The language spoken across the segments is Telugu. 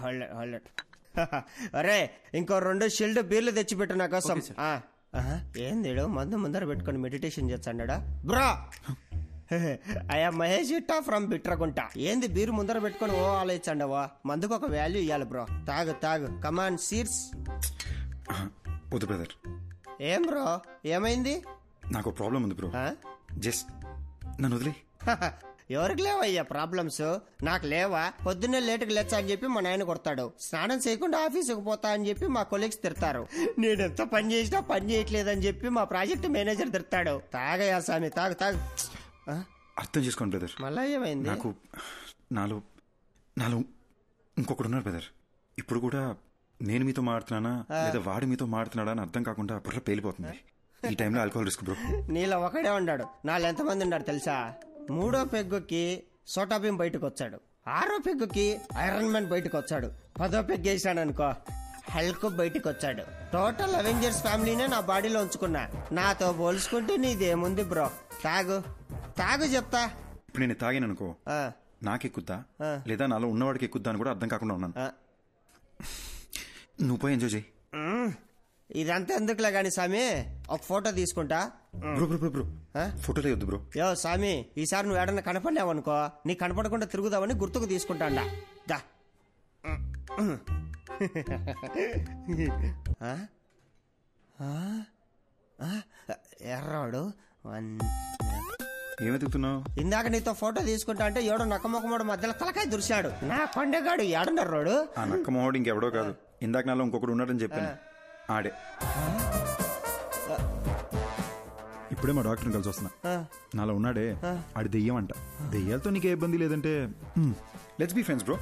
హోల్డ్ అరే ఇంకో 2 షీల్డ్ బీర్లు తెచ్చిపెట్టు నా కోసం. ఏంది మందు ముందర పెట్టుకొని మెడిటేషన్ చేస్తాడా బ్రో? అయ్యా మహేష్ ఇట్టా ఫ్రమ్ బిట్రగుంట. ఏంది బీరు ముందర పెట్టుకొని ఆలోచించండవా? మందుకు ఒక వాల్యూ ఇవ్వాలి బ్రో. తాగు కమాన్ సీర్స్. బ్రదర్ ఏం బ్రో ఏమైంది? నాకు ప్రాబ్లం ఉంది బ్రో. జస్ట్ నన్ను వదిలే. ఎవరికి లేవయ్యా ప్రాబ్లమ్స్? నాకు లేవా? పొద్దున్నే లేటుకు లేచా అని చెప్పి మా నాయన కొడతాడు. స్నానం చేయకుండా ఆఫీసుకు పోతా అని చెప్పి మా కొలీగ్స్ తిడతారు. నేనెంత పని చేసినా పని చేయట్లేదని చెప్పి మా ప్రాజెక్ట్ మేనేజర్ తిడతాడు. తాగయ్యా స్వామి తాగు. అర్థం చేసుకోండి బ్రదర్. మళ్ళా ఏమైంది? నాకు నాలో ఇంకొకడు ఉన్నారు బ్రదర్. ఇప్పుడు కూడా నేను మీతో మాడుతున్నానా లేదా వాడు మీతో మాడుతున్నాడా అని అర్థం కాకుండా బుర్ర పేలిపోతుంది. ఈ టైంలో ఆల్కహాల్ రిస్క్ బ్రో. నీలో ఒకడే ఉన్నాడు. నాలో ఎంతమంది ఉన్నాడు తెలుసా? 3వ పెగ్గుకి సోటాబీం బయటకు వచ్చాడు. 6వ పెగ్గుకి ఐరన్ మ్యాన్ బయటకు వచ్చాడు. 10వ పెగ్ వేసాడు అనుకో హల్క్ బయటకు వచ్చాడు. టోటల్ అవెంజర్స్ ఫ్యామిలీనే నా బాడీలో ఉంచుకున్నా. నాతో పోల్చుకుంటే నీదేముంది బ్రో? తాగు చెప్తా. ఇప్పుడు నేను తాగాను అనుకో నాకెక్కుద్దా లేదా నాలో ఉన్నవాడికి ఎక్కుద్దా అని కూడా అర్థం కాకుండా ఉన్నాను. నువ్వు పోయి ఎంజాయ్ చేయి. ఇదంతా ఎందుకులే గాని స్వామి, ఒక ఫోటో తీసుకుంటా. బ్రో ఫోటోలే వద్దు బ్రో. యో స్వామి, ఈసారి నువ్వు ఏడన్నా కనపడలేవనుకో నీ కనపడకుండా తిరుగుదామని గుర్తుకు తీసుకుంటాండా. దా ఎర్రాడు ఏమెతుకుతున్నావు? ఇందాక నీతో ఫోటో తీసుకుంటా అంటే ఏడో నక్కమొక్కమోడు మధ్యలో తలకాయ దురిశాడు. నా కొండగాడు ఏడన్నాడు. ఆ నక్కమోడు ఇంకెవడో కాదు, ఇందాక నాలో ఇంకొకడు ఉన్నాడని చెప్పాను. ఆడే ఇప్పుడే మా డాక్టర్ని కలిసి వస్తున్నా. నాలో ఉన్నాడే ఆడి దెయ్యం అంట. దెయ్యాలతో నీకే ఇబ్బంది లేదంటే let's be friends bro.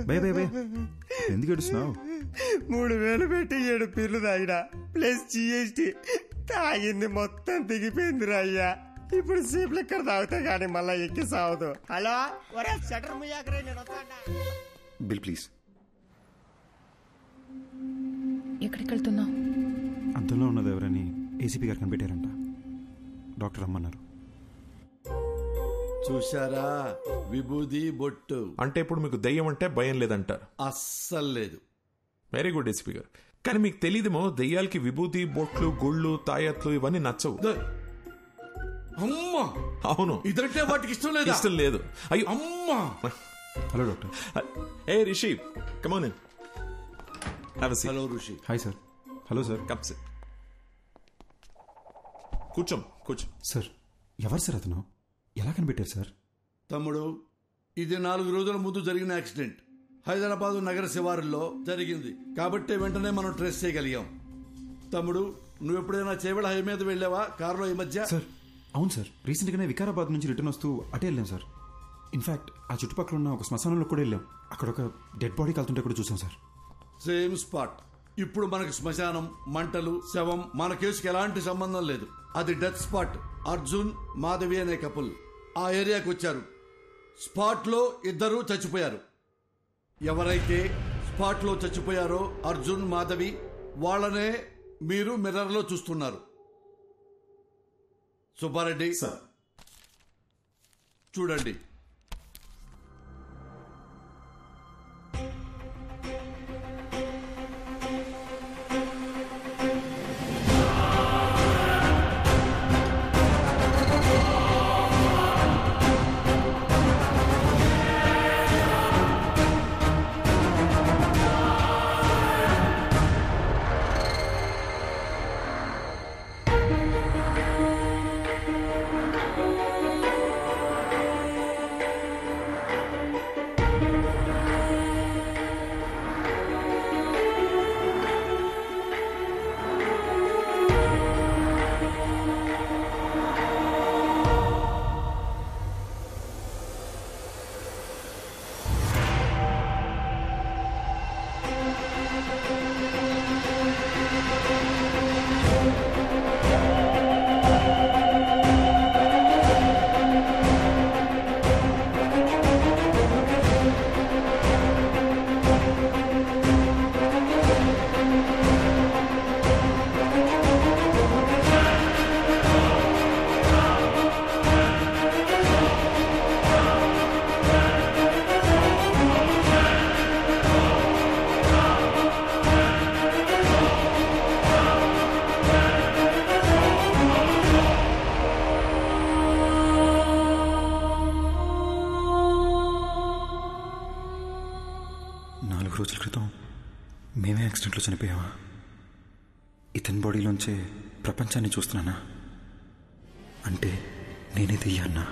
By ఎందుకు ఏడుస్తున్నావు? 3000 పెట్టి 7 పీర్లు తాగినా ప్లస్ GST తాగింది మొత్తం దిగిపోయిందిరా అయ్యా. ఇప్పుడు సీప్లు ఎక్కడ తాగుతా గానీ మళ్ళా ఎక్కి సావదు. హలో షటర్ ముయ్యాకరే నేను వస్తాడా? Bill please. ఎక్కడికి వెళ్తున్నావు? అంతలో ఉన్నది ఎవరని ఏసీపీ గారు కనిపెట్టారంట. డాక్టర్ రమ్మన్నారు. చూశారా విభూది బొట్టు అంటే ఇప్పుడు మీకు దయ్యం అంటే భయం లేదంటారు? అస్సలు లేదు. వెరీ గుడ్ ఎస్పీ గారు. కానీ మీకు తెలియదేమో దయ్యాలకి విభూతి బొట్లు గుళ్ళు తాయత్లు ఇవన్నీ నచ్చవు. అమ్మా అవును, ఇదంటే వాటికి ఇష్టం లేదు. ఇష్టం లేదు. అయ్యో అమ్మా. Hello doctor. A Rishi come on in. Have a seat. Hello Rishi. Hi sir. Hello sir. Come SIT. కూర్చో. సార్ ఎవరు సార్ అతను? ఎలా కనిపెట్టారు సార్? తమ్ముడు, ఇది 4 రోజుల ముందు జరిగిన యాక్సిడెంట్. హైదరాబాదు నగర శివారుల్లో జరిగింది కాబట్టి వెంటనే మనం ట్రేస్ చేయగలిగాం. తమ్ముడు, నువ్వు ఎప్పుడైనా చేవెళ్ళ హై మీద వెళ్ళావా కారులో ఈ మధ్య? సార్ అవును సార్, రీసెంట్ గానే వికారాబాద్ నుంచి రిటర్న్ వస్తూ అటే వెళ్ళాం సార్. ఇన్ఫాక్ట్ ఆ చుట్టుపక్కల ఉన్న ఒక శ్మశానంలో కూడా వెళ్ళాం. అక్కడ ఒక డెడ్ బాడీ కలుతుంటే కూడా చూసాం సార్. Same spot. ఇప్పుడు మనకు శ్మశానం, మంటలు, శవం మన కేసుకి ఎలాంటి సంబంధం లేదు. అది డెత్ స్పాట్. అర్జున్ మాధవి అనే కపుల్ ఆ ఏరియాకి వచ్చారు. స్పాట్ లో 2 చచ్చిపోయారు. ఎవరైతే స్పాట్ లో చచ్చిపోయారో అర్జున్ మాధవి వాళ్ళనే మీరు మిర్రర్ లో చూస్తున్నారు. సుబ్బారెడ్డి చూడండి. క్రితం మేమే యాక్సిడెంట్లో చనిపోయావా? ఇతని బాడీలోంచే ప్రపంచాన్ని చూస్తున్నానా? అంటే నేనే దెయ్యాన్నా?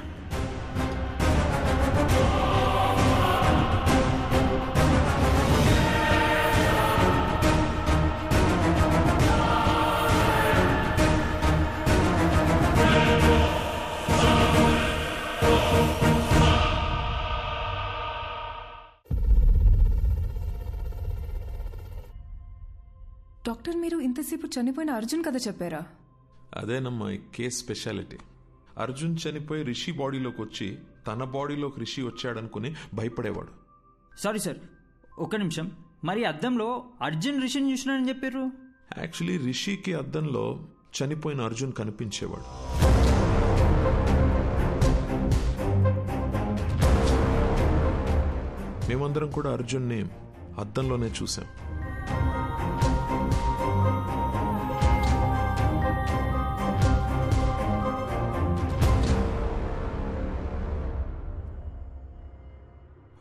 డాక్టర్, మీరు ఇంతసేపు చనిపోయిన అర్జున్ కథ చెప్పారా? అదేనమ్మా ఈ కేస్ స్పెషాలిటీ. అర్జున్ చనిపోయి రిషి బాడీలోకి వచ్చి తన బాడీలోకి రిషి వచ్చాడనుకుని భయపడేవాడు. సారీ సార్, ఒక్క నిమిషం. మరి అద్దంలో అర్జున్ రిషిని చూసినానని చెప్పారు. యాక్చువల్లీ రిషికి అద్దంలో చనిపోయిన అర్జున్ కనిపించేవాడు. మేమందరం కూడా అర్జున్ని అద్దంలోనే చూసాం.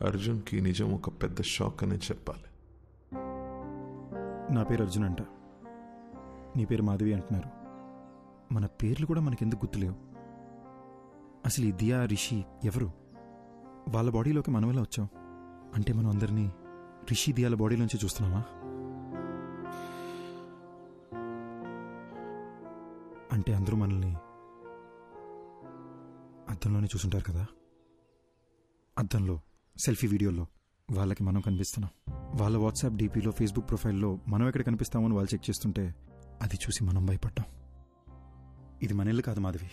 అర్జున్కి నిజం ఒక పెద్ద షాక్ అనే చెప్పాలి. నా పేరు అర్జున్ అంట, నీ పేరు మాధవి అంటున్నారు. మన పేర్లు కూడా మనకెందుకు గుర్తులేవు? అసలు ఈ దియా, రిషి ఎవరు? వాళ్ళ బాడీలోకి మనం ఎలా వచ్చాం? అంటే మనం అందరినీ రిషి, దియాల బాడీలోంచి చూస్తున్నామా? అంటే అందరూ మనల్ని అద్దంలోనే చూసుంటారు కదా. అద్దంలో సెల్ఫీ వీడియోలో వాళ్ళకి మనం కనిపిస్తున్నాం. వాళ్ళ వాట్సాప్ డీపీలో, ఫేస్బుక్ ప్రొఫైల్లో మనం ఎక్కడ కనిపిస్తామని వాళ్ళు చెక్ చేస్తుంటే అది చూసి మనం భయపడ్డాం. ఇది మన ఇల్లు కాదు మాధవి,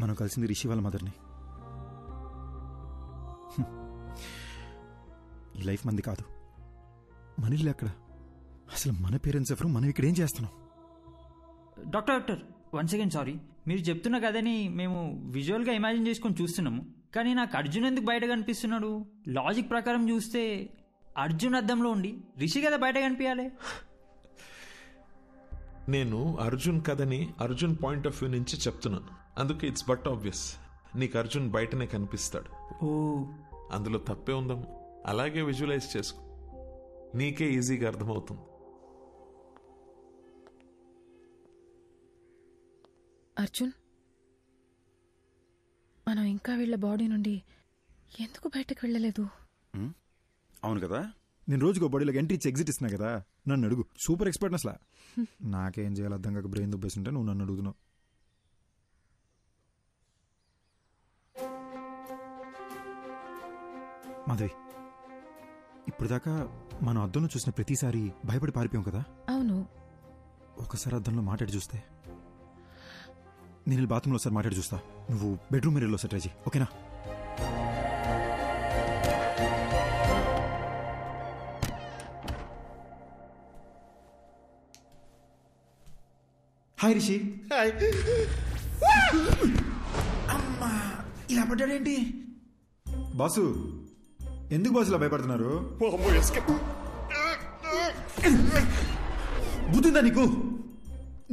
మనం కలిసింది రిషి వాళ్ళ మదర్ని. ఈ లైఫ్ మంది కాదు, మన ఇల్లు ఎక్కడ? అసలు మన పేరెంట్స్ ఎవరు? మనం ఇక్కడ ఏం చేస్తున్నాం? Doctor, one second, sorry. మీరు చెప్తున్న కథని మేము విజువల్గా ఇమాజిన్ చేసుకొని చూస్తున్నాము, కానీ నాకు అర్జున్ ఎందుకు బయట కనిపిస్తున్నాడు? లాజిక్ ప్రకారం చూస్తే అర్జున్ అద్దంలో ఉండి రిషి కదా బయట కనిపించాలి. నేను అర్జున్ కథని అర్జున్ పాయింట్ ఆఫ్ వ్యూ నుంచి చెప్తున్నాను, అందుకే ఇట్స్ బట్ ఆబ్వియస్ నీకు అర్జున్ బయటనే కనిపిస్తాడు. ఓ, అందులో తప్పే ఉందాం. అలాగే విజువలైజ్ చేసుకో, నీకే ఈజీగా అర్థమవుతుంది. అర్జున్, మనం ఇంకా వీళ్ళ బాడీ నుండి ఎందుకు బయటకు వెళ్ళలేదు? అవును కదా, నేను రోజుకో బాడీలోకి ఎంట్రీ ఇచ్చి ఎగ్జిట్ ఇస్తున్నా కదా. నన్ను అడుగు, సూపర్ ఎక్స్పర్ట్ అసలు. నాకేం చేయాలి అర్థం కాక బ్రెయిన్ దుబ్బేస్తుంటే నువ్వు నన్ను అడుగుతున్నావు. మాధవి, ఇప్పుడు దాకా మనం అద్దంలో చూసిన ప్రతిసారి భయపడి పారిపోయాం కదా. అవును. ఒకసారి అద్దంలో మాట్లాడి చూస్తే. నేను బాత్రూంలో ఒకసారి మాట్లాడి చూస్తా, నువ్వు బెడ్రూమ్ మిర్రర్లో ఒకసారి ట్రై చేయి, ఓకేనా? హాయ్ రిషి. అమ్మా, ఇలా పడ్డాడేంటి? బాసు, ఎందుకు బాసు ఇలా భయపడుతున్నారు? బుద్ధిందా నీకు?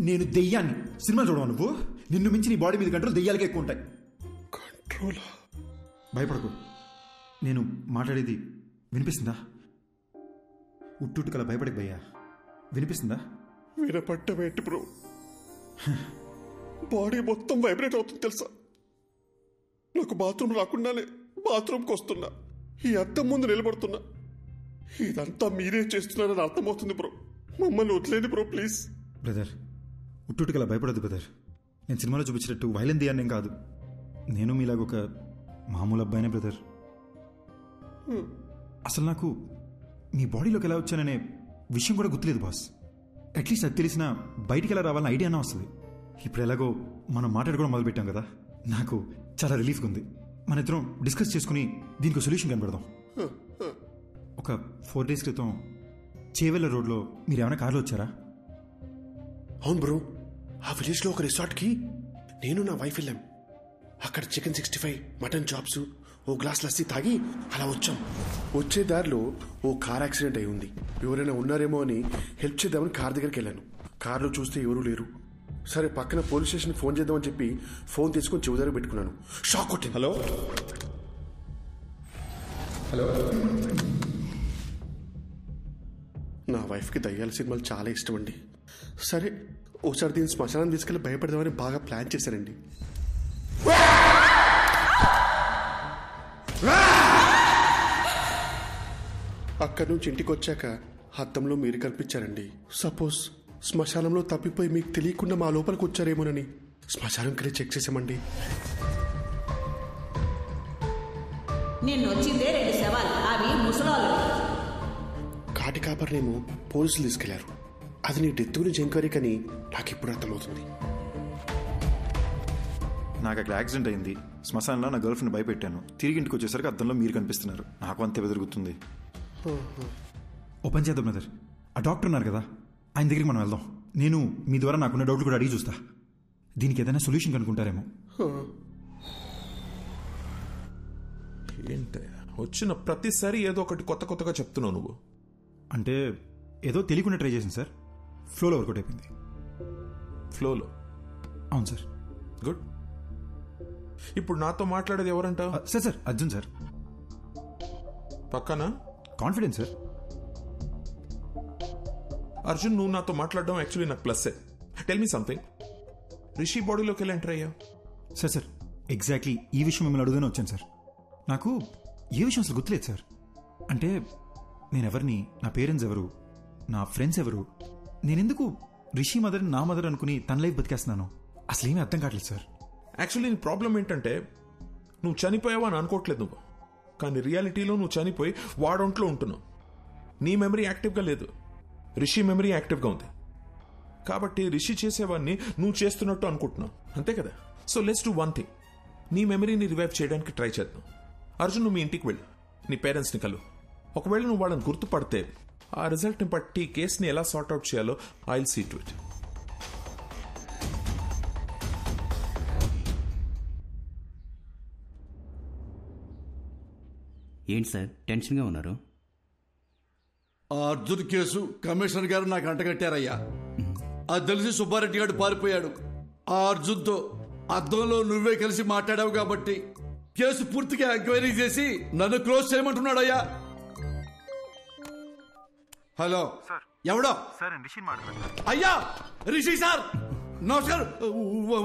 నేను దెయ్యాన్ని. సినిమా చూడవా నువ్వు? నిన్ను మించి నీ బాడీ మీద కంట్రోల్ దెయ్యాలకే ఎక్కువ ఉంటాయి. కంట్రోల్? భయపడకు. నేను మాట్లాడేది వినిపిస్తుందా? ఉట్టుకలా భయపడకు భయ్యా, వినిపిస్తుందా? వినపడ్డమేంటి బ్రో? బాడీ మొత్తం వైబ్రేట్ అవుతుంది తెలుసా? నాకు బాత్రూమ్ రాకుండానే బాత్రూమ్కి వస్తున్నా, ఈ అద్దం ముందు నిలబడుతున్నా. ఇదంతా మీరే చేస్తున్నారని అర్థమవుతుంది బ్రో. మమ్మల్ని వదిలేండి బ్రో ప్లీజ్. బ్రదర్, ఉట్టుకలా భయపడదు బ్రదర్. నేను సినిమాలో చూపించినట్టు వైలెంట్ దియాన్నేం కాదు. నేను మీలాగ ఒక మామూలు అబ్బాయినే బ్రదర్. అసలు నాకు మీ బాడీలోకి ఎలా వచ్చాననే విషయం కూడా గుర్తులేదు బాస్. అట్లీస్ట్ అది తెలిసినా బయటికి ఎలా రావాలని ఐడియా అన్నా వస్తుంది. ఇప్పుడు ఎలాగో మనం మాట్లాడుకోవడం మొదలుపెట్టాం కదా, నాకు చాలా రిలీఫ్గా ఉంది. మన ఇద్దరం డిస్కస్ చేసుకుని దీనికి సొల్యూషన్ కనబడదాం. ఒక 4 days క్రితం చేవెళ్ళ రోడ్లో మీరు ఏమైనా కార్లో వచ్చారా? అవును బ్రో, ఆ విలేజ్లో ఒక రిసార్ట్కి నేను నా వైఫ్ వెళ్ళాం. అక్కడ చికెన్ 65, మటన్ చాప్స్, ఓ గ్లాస్ లస్సీ తాగి అలా వచ్చాం. వచ్చే దారిలో ఓ కార్ యాక్సిడెంట్ అయి ఉంది. ఎవరైనా ఉన్నారేమో అని హెల్ప్ చేద్దామని కార్ దగ్గరికి వెళ్ళాను. కార్లో చూస్తే ఎవరూ లేరు. సరే పక్కన పోలీస్ స్టేషన్ ఫోన్ చేద్దామని చెప్పి ఫోన్ తీసుకొని చెవి దగ్గర పెట్టుకున్నాను. షాక్ కొట్టింది. హలో హలో నా వైఫ్కి దయ్యాల సినిమాలు చాలా ఇష్టం అండి. సరే ఓసారి దీన్ని శ్మశానం తీసుకెళ్ళి భయపడదామని బాగా ప్లాన్ చేశానండి. అక్కడి నుంచి ఇంటికి వచ్చాక అద్దంలో మీరు కనిపించారండి. సపోజ్ శ్మశానంలో తప్పిపోయి మీకు తెలియకుండా మా లోపలికి వచ్చారేమోనని శ్మశానంకి చెక్ చేసామండి. నిన్ను వచ్చిందే 2 శవాలు, అవి ముసలాలు. కాటి కాపర్నేమో పోలీసులు తీసుకెళ్లారు. అది నీ డెత్ గురించి ఎంక్వైరీ కానీ నాకు ఇప్పుడు అర్థమవుతుంది. నాకు అక్కడ యాక్సిడెంట్ అయింది. శ్మశానంలో నా గర్ల్ ఫ్రెండ్ భయపెట్టాను. తిరిగి ఇంటికి వచ్చేసరికి అద్దంలో మీరు కనిపిస్తున్నారు. నాకు అంతే బెదురుగుతుంది. ఓపెన్ చేద్దాం బ్రదర్. ఆ డాక్టర్ ఉన్నారు కదా, ఆయన దగ్గరికి మనం వెళ్దాం. నేను మీ ద్వారా నాకున్న డౌట్లు కూడా అడిగి చూస్తా. దీనికి ఏదైనా సొల్యూషన్ కనుక్కుంటారేమో. ఏంటి వచ్చిన ప్రతిసారి ఏదో ఒకటి కొత్త కొత్తగా చెప్తున్నావు నువ్వు. అంటే ఏదో తెలియకుండా ట్రై చేసింది సార్. ఫ్లోలో వర్కౌట్ అయిపోయింది. ఫ్లోలో? అవును సార్. గుడ్. ఇప్పుడు నాతో మాట్లాడేది ఎవరంట? Sir sir Arjun sir. పక్కన కాన్ఫిడెన్స్ సార్. అర్జున్, నువ్వు నాతో మాట్లాడడం యాక్చువల్లీ నాకు ప్లస్సే. Tell me something. రిషి బాడీలోకి ఎలా ఎంటర్ అయ్యా? సార్ సార్ ఎగ్జాక్ట్లీ ఈ విషయం మిమ్మల్ని అడుగుదానే వచ్చాను సార్. నాకు ఏ విషయం అసలు గుర్తులేదు సార్. అంటే నేనెవరిని, నా పేరెంట్స్ ఎవరు, నా ఫ్రెండ్స్ ఎవరు, నేనెందుకు రిషి మదర్ నా మదర్ అనుకుని తన లైఫ్ బతికేస్తున్నాను అసలు ఏమీ అర్థం కావట్లేదు సార్. యాక్చువల్లీ నీ ప్రాబ్లం ఏంటంటే నువ్వు చనిపోయావా అని అనుకోవట్లేదు నువ్వు, కానీ రియాలిటీలో నువ్వు చనిపోయి వాడొంట్లో ఉంటున్నావు. నీ మెమరీ యాక్టివ్గా లేదు, రిషి మెమరీ యాక్టివ్గా ఉంది. కాబట్టి రిషి చేసేవాడిని నువ్వు చేస్తున్నట్టు అనుకుంటున్నావు, అంతే కదా? So let's do one thing. నీ మెమరీని రివైవ్ చేయడానికి ట్రై చేద్దాం. అర్జున్, నువ్వు మీ ఇంటికి వెళ్ళు, నీ పేరెంట్స్ని కలు. ఒకవేళ నువ్వు వాళ్ళని గుర్తుపడితే ఆ రిజల్ట్ని బట్టి కేసుని ఎలా సార్ట్అవుట్ చేయాలో I will see to it. ఏంటి సార్ టెన్షన్గా ఉన్నారు? ఆ అర్జున్ కేసు కమిషనర్ గారు నాకు అంటగట్టారయ్యా. అది తెలిసి సుబ్బారెడ్డి గారు పారిపోయాడు. ఆ అర్జున్తో అద్దంలో నువ్వే కలిసి మాట్లాడావు కాబట్టి కేసు పూర్తిగా ఎంక్వైరీ చేసి నన్ను క్లోజ్ చేయమంటున్నాడయ్యా. హలో, ఎవడో? అయ్యా రిషి సార్, నమస్కారం.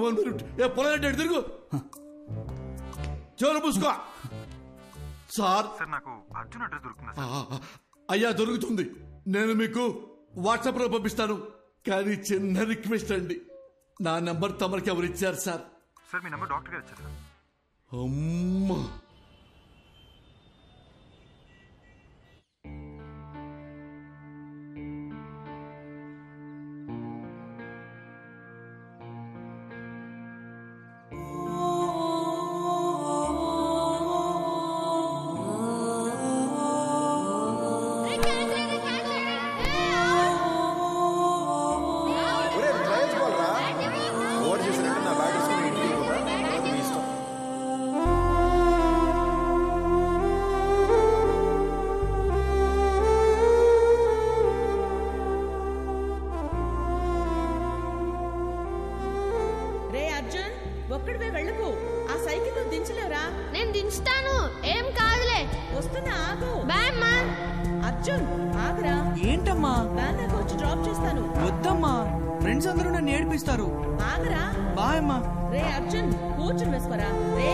1 minute. పొలారెడ్డి అటు తిరుగు, చెవులు పూసుకో. సార్ నాకు అర్జున్ అడ్రస్ దొరుకుతుందా? అయ్యా దొరుకుతుంది. నేను మీకు వాట్సాప్ లో పంపిస్తాను. కానీ చిన్న రిక్వెస్ట్ అండి, నా నెంబర్ తమరికి ఎవరు ఇచ్చారు సార్? సార్ మీ నెంబర్ డాక్టర్ గారు ఇచ్చారు సార్. అమ్మా, ఒక్కడివే వెళ్ళకు. ఆ సైకిల్ దించలేవురా? నేను దించుతాను, ఏం కాదులే. వస్తున్నా, ఆగు. బాయ్ అమ్మా. అర్జున్ ఆగరా. ఏంటమ్మా? వ్యాన్ దాకా వచ్చి డ్రాప్ చేస్తాను. వద్దమ్మా, ఫ్రెండ్స్ అందరూ నన్ను ఏడిపిస్తారు. ఆగరా. బాయ్ అమ్మా. రే అర్జున్, కూర్చుని వేసుకోరా. రే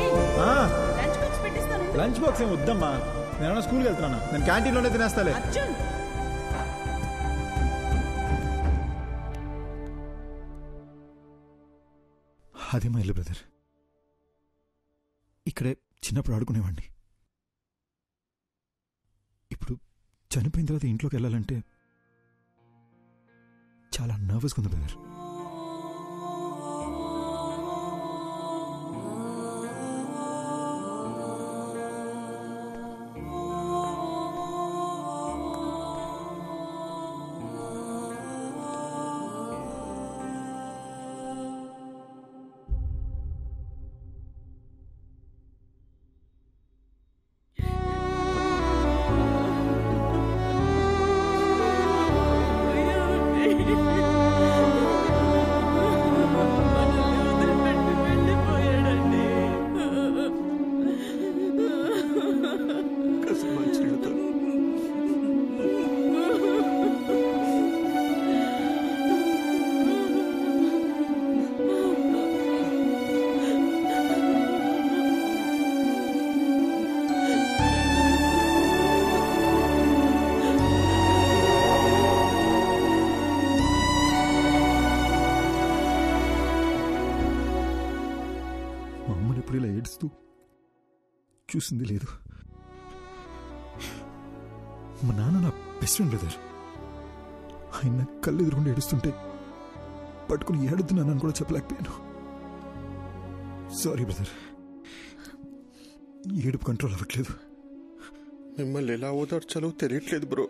లంచ్ బాక్స్ పెట్టిస్తాను. లంచ్ బాక్స్ ఏం వద్దమ్మా, నేను స్కూల్కి వెళ్తున్నా. నేను క్యాంటీన్లోనే తినేస్తాలే. అర్జున్ అదే మా ఇల్లు బ్రదర్. ఇక్కడే చిన్నప్పుడు ఆడుకునేవాడిని. ఇప్పుడు చనిపోయిన తర్వాత ఇంట్లోకి వెళ్ళాలంటే చాలా నర్వస్గా ఉంది బ్రదర్. ఏడుస్తూ చూసింది లేదు. మా నాన్న నా బెస్ట్ ఫ్రెండ్ బ్రదర్. ఆయన కళ్ళు ఎదురుకుండా ఏడుస్తుంటే పట్టుకుని ఏడుతున్నానని కూడా చెప్పలేకపోయాను. సారీ బ్రదర్, ఏడుపు కంట్రోల్ అవ్వట్లేదు. మిమ్మల్ని ఎలా ఓదార్చాలో తెలియట్లేదు బ్రో.